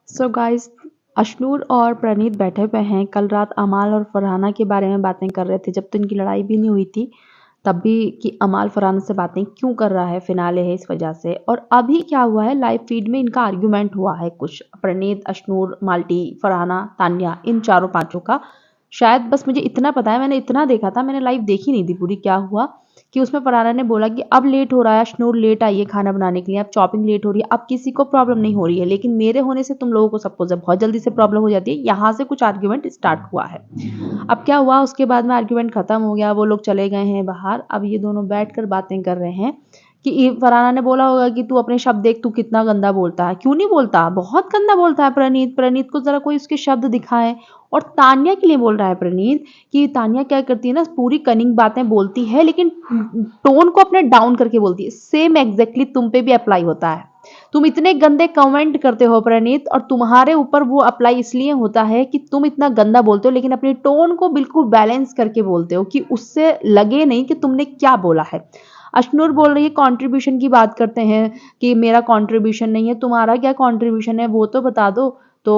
So guys, Ashnoor और प्रणीत बैठे हुए हैं। कल रात अमाल और फरहाना के बारे में बातें कर रहे थे, जब तो इनकी लड़ाई भी नहीं हुई थी तब भी, कि अमाल फरहाना से बातें क्यों कर रहा है, फिनाले है इस वजह से। और अभी क्या हुआ है, लाइव फीड में इनका आर्ग्यूमेंट हुआ है कुछ, प्रणीत, अशनूर, माल्टी, फरहाना, तान्या, इन चारों पांचों का। शायद बस मुझे इतना पता है, मैंने इतना देखा था, मैंने लाइव देखी नहीं थी पूरी। क्या हुआ कि उसमें फरहाना ने बोला कि अब लेट हो रहा है, अशनूर लेट आई है खाना बनाने के लिए, अब चॉपिंग लेट हो रही है, अब किसी को प्रॉब्लम नहीं हो रही है, लेकिन मेरे होने से तुम लोगों को सपोज है बहुत जल्दी से प्रॉब्लम हो जाती है। यहाँ से कुछ आर्ग्यूमेंट स्टार्ट हुआ है। अब क्या हुआ, उसके बाद में आर्ग्यूमेंट खत्म हो गया, वो लोग चले गए हैं बाहर। अब ये दोनों बैठकर बातें कर रहे हैं कि फरहाना ने बोला होगा कि तू अपने शब्द देख, तू कितना गंदा बोलता है। क्यों नहीं बोलता, बहुत गंदा बोलता है प्रणीत। प्रणीत को जरा कोई उसके शब्द दिखाए। और तान्या के लिए बोल रहा है प्रणीत कि तान्या क्या करती है ना, पूरी कनिंग बातें बोलती है लेकिन टोन को अपने डाउन करके बोलती है। सेम एग्जैक्टली तुम पे भी अप्लाई होता है। तुम इतने गंदे कमेंट करते हो प्रणीत, और तुम्हारे ऊपर वो अप्लाई इसलिए होता है कि तुम इतना गंदा बोलते हो, लेकिन अपनी टोन को बिल्कुल बैलेंस करके बोलते हो कि उससे लगे नहीं कि तुमने क्या बोला है। अशनूर बोल रही है कंट्रीब्यूशन की बात करते हैं कि मेरा कंट्रीब्यूशन नहीं है, तुम्हारा क्या कंट्रीब्यूशन है वो तो बता दो। तो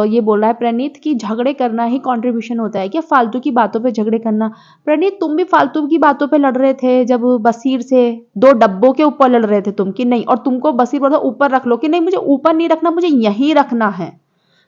ये बोल रहा है प्रणीत कि झगड़े करना ही कंट्रीब्यूशन होता है क्या, फालतू की बातों पे झगड़े करना। प्रणीत, तुम भी फालतू की बातों पे लड़ रहे थे जब बसीर से, दो डब्बों के ऊपर लड़ रहे थे तुम कि नहीं, और तुमको बसीर बोला ऊपर रख लो कि नहीं मुझे ऊपर नहीं रखना, मुझे यहीं रखना है।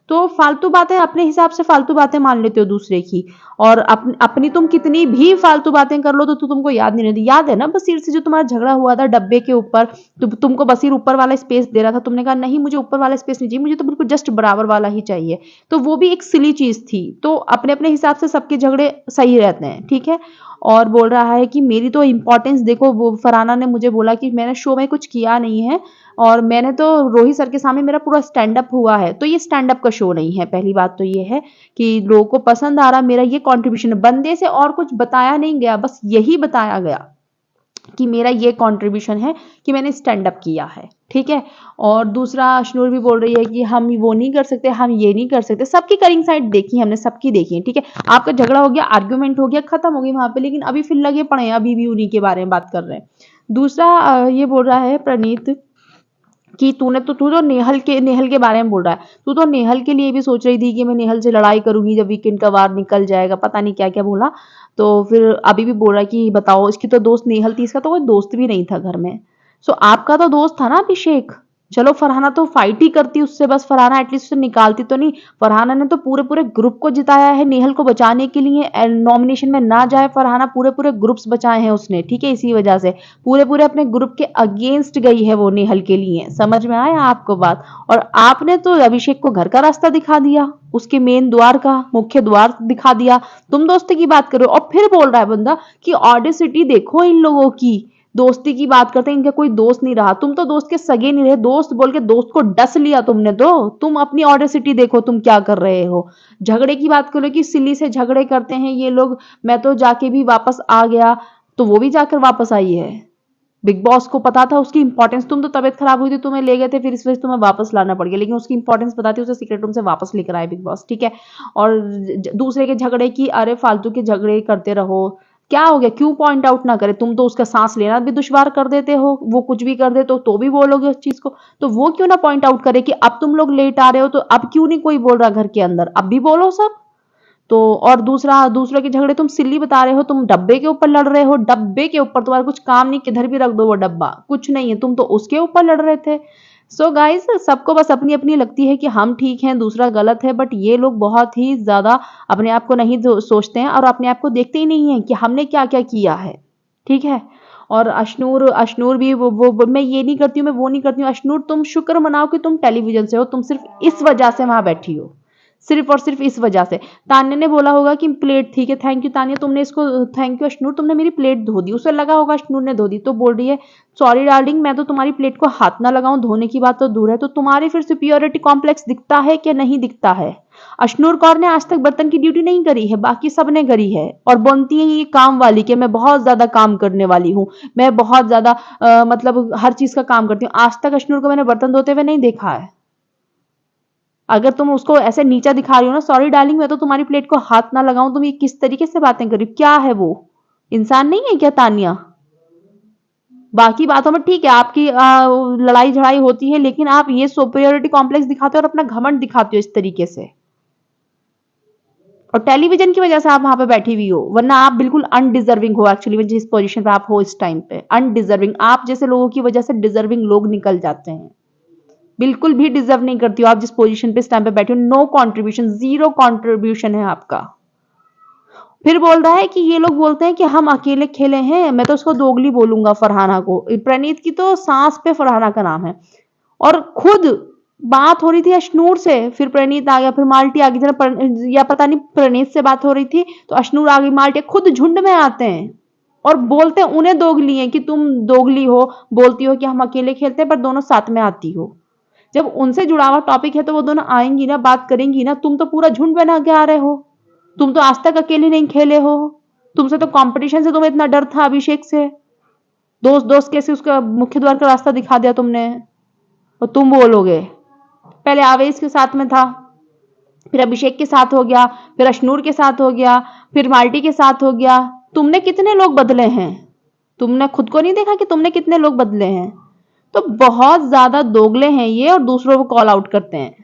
तो फालतू बातें, अपने हिसाब से फालतू बातें मान लेते हो दूसरे की। और अपनी तुम कितनी भी फालतू बातें कर लो तो तुमको याद नहीं रहती। याद है ना बसीर से जो तुम्हारा झगड़ा हुआ था डब्बे के ऊपर, तुमको बसीर ऊपर वाला स्पेस दे रहा था, तुमने कहा नहीं मुझे ऊपर वाला स्पेस नहीं चाहिए, मुझे तो बिल्कुल जस्ट बराबर वाला ही चाहिए। तो वो भी एक सिली चीज थी। तो अपने अपने हिसाब से सबके झगड़े सही रहते हैं, ठीक है। और बोल रहा है कि मेरी तो इंपॉर्टेंस देखो, वो फरहाना ने मुझे बोला कि मैंने शो में कुछ किया नहीं है, और मैंने तो रोहित सर के सामने मेरा पूरा स्टैंड अप हुआ है। तो ये स्टैंड अप का शो नहीं है। पहली बात तो ये है कि लोगों को पसंद आ रहा मेरा ये कंट्रीब्यूशन है। बंदे से और कुछ बताया नहीं गया, बस यही बताया गया कि मेरा ये कंट्रीब्यूशन है कि मैंने स्टैंड अप किया है, ठीक है। और दूसरा अशनूर भी बोल रही है कि हम वो नहीं कर सकते, हम ये नहीं कर सकते। सबकी करिंग साइड देखी हमने, सबकी देखी है, ठीक है। आपका झगड़ा हो गया, आर्ग्यूमेंट हो गया, खत्म हो गई वहां पे, लेकिन अभी फिर लगे पड़े हैं, अभी भी उन्हीं के बारे में बात कर रहे हैं। दूसरा ये बोल रहा है प्रणीत कि तू तो नेहल के बारे में बोल रहा है। तू तो नेहल के लिए भी सोच रही थी कि मैं नेहल से लड़ाई करूंगी जब वीकेंड का वार निकल जाएगा, पता नहीं क्या क्या बोला। तो फिर अभी भी बोल रहा है कि बताओ, इसकी तो दोस्त नेहल थी, इसका तो कोई दोस्त भी नहीं था घर में। सो आपका तो दोस्त था ना अभिषेक। चलो फरहाना तो फाइट ही करती उससे, बस फरहाना एटलीस्ट उसे निकालती तो नहीं। फरहाना ने तो पूरे पूरे ग्रुप को जिताया है नेहल को बचाने के लिए। नॉमिनेशन में ना जाए फरहाना, पूरे पूरे ग्रुप्स बचाए हैं उसने, ठीक है। इसी वजह से पूरे पूरे अपने ग्रुप के अगेंस्ट गई है वो नेहल के लिए। समझ में आया आपको बात। और आपने तो अभिषेक को घर का रास्ता दिखा दिया, उसके मेन द्वार का मुख्य द्वार दिखा दिया। तुम दोस्ती की बात करो और फिर बोल रहा है बंदा कि ऑडेसिटी देखो इन लोगों की, दोस्ती की बात करते हैं, इनका कोई दोस्त नहीं रहा। तुम तो दोस्त के सगे नहीं रहे, दोस्त बोल के दोस्त को डस लिया तुमने। तो तुम अपनी ऑडेसिटी देखो, तुम क्या कर रहे हो। झगड़े की बात करो कि सिली से झगड़े करते हैं ये लोग, मैं तो जाके भी वापस आ गया, तो वो भी जाकर वापस आई है। बिग बॉस को पता था उसकी इंपॉर्टेंस। तुम तो तबियत खराब हुई थी, तुम्हें ले गए थे, फिर इस वजह से तुम्हें वापस लाना पड़ गया, लेकिन उसकी इंपॉर्टेंस पता थी, उसे सीक्रेट रूम से वापस लेकर आए बिग बॉस, ठीक है। और दूसरे के झगड़े की, अरे फालतू के झगड़े करते रहो, क्या हो गया, क्यों पॉइंट आउट ना करे। तुम तो उसका सांस लेना भी दुश्वार कर देते हो, वो कुछ भी कर दे तो भी बोलोगे उस चीज को। तो वो क्यों ना पॉइंट आउट करे कि अब तुम लोग लेट आ रहे हो, तो अब क्यों नहीं कोई बोल रहा घर के अंदर, अब भी बोलो सब। तो और दूसरे के झगड़े तुम सिल्ली बता रहे हो, तुम डब्बे के ऊपर लड़ रहे हो। डब्बे के ऊपर तुम्हारा कुछ काम नहीं, किधर भी रख दो वो डब्बा, कुछ नहीं है, तुम तो उसके ऊपर लड़ रहे थे। सो गाइस, सबको बस अपनी अपनी लगती है कि हम ठीक हैं दूसरा गलत है, बट ये लोग बहुत ही ज्यादा अपने आप को नहीं सोचते हैं और अपने आप को देखते ही नहीं है कि हमने क्या क्या किया है, ठीक है। और अशनूर अशनूर भी मैं ये नहीं करती हूँ, मैं वो नहीं करती हूँ। अशनूर, तुम शुक्र मनाओ कि तुम टेलीविजन से हो, तुम सिर्फ इस वजह से वहां बैठी हो, सिर्फ और सिर्फ इस वजह से। तान्या ने बोला होगा कि प्लेट, ठीक है, थैंक यू तान्या, तुमने इसको, थैंक यू अशनूर, तुमने मेरी प्लेट धो दी। उसे लगा होगा अशनूर ने धो दी, तो बोल रही है सॉरी डार्लिंग, मैं तो तुम्हारी प्लेट को हाथ ना लगाऊं, धोने की बात तो दूर है। तो तुम्हारी फिर सुपीरियरिटी कॉम्प्लेक्स दिखता है कि नहीं दिखता है। अशनूर कौर ने आज तक बर्तन की ड्यूटी नहीं करी है, बाकी सब ने करी है, और बनती है ये काम वाली कि मैं बहुत ज्यादा काम करने वाली हूँ, मैं बहुत ज्यादा मतलब हर चीज का काम करती हूँ। आज तक अशनूर को मैंने बर्तन धोते हुए नहीं देखा है। अगर तुम उसको ऐसे नीचा दिखा रही हो ना, सॉरी डार्लिंग, मैं तो तुम्हारी प्लेट को हाथ ना लगाऊं, तुम ये किस तरीके से बातें कर रही हो, क्या है वो, इंसान नहीं है क्या तानिया। बाकी बातों में ठीक है आपकी लड़ाई झड़ाई होती है, लेकिन आप ये सुपीरियरिटी कॉम्प्लेक्स दिखाते हो और अपना घमंड दिखाते हो इस तरीके से, और टेलीविजन की वजह से आप वहां पे बैठी हुई हो, वरना आप बिल्कुल अनडिजर्विंग हो एक्चुअली में जिस पोजीशन पे आप हो इस टाइम पे, अनडिजर्विंग। आप जैसे लोगों की वजह से डिजर्विंग लोग निकल जाते हैं। बिल्कुल भी डिजर्व नहीं करती हो आप जिस पोजीशन पे इस टाइम पे बैठे हो। नो कंट्रीब्यूशन, जीरो कंट्रीब्यूशन है आपका। फिर बोल रहा है कि ये लोग बोलते हैं कि हम अकेले खेले हैं, मैं तो उसको दोगली बोलूंगा फरहाना को। प्रणीत की तो सांस पे फरहाना का नाम है। और खुद बात हो रही थी अशनूर से, फिर प्रणीत आ गया, फिर माल्टी आ गई, या पता नहीं प्रणीत से बात हो रही थी तो अशनूर आ गई, माल्टी खुद झुंड में आते हैं और बोलते हैं उन्हें दोगली है कि तुम दोगली हो, बोलती हो कि हम अकेले खेलते हैं पर दोनों साथ में आती हो। जब उनसे जुड़ा हुआ टॉपिक है तो वो दोनों आएंगी ना, बात करेंगी ना। तुम तो पूरा झुंड बना के आ रहे हो, तुम तो आज तक अकेले नहीं खेले हो। तुमसे तो कंपटीशन से तुम्हें इतना डर था अभिषेक से, दोस्त दोस्त कैसे उसका मुख्य द्वार का रास्ता दिखा दिया तुमने, और तुम बोलोगे। पहले आवेश के साथ में था, फिर अभिषेक के साथ हो गया, फिर अशनूर के साथ हो गया, फिर माल्टी के साथ हो गया। तुमने कितने लोग बदले हैं? तुमने खुद को नहीं देखा कि तुमने कितने लोग बदले हैं? तो बहुत ज्यादा दोगले हैं ये और दूसरों को कॉल आउट करते हैं।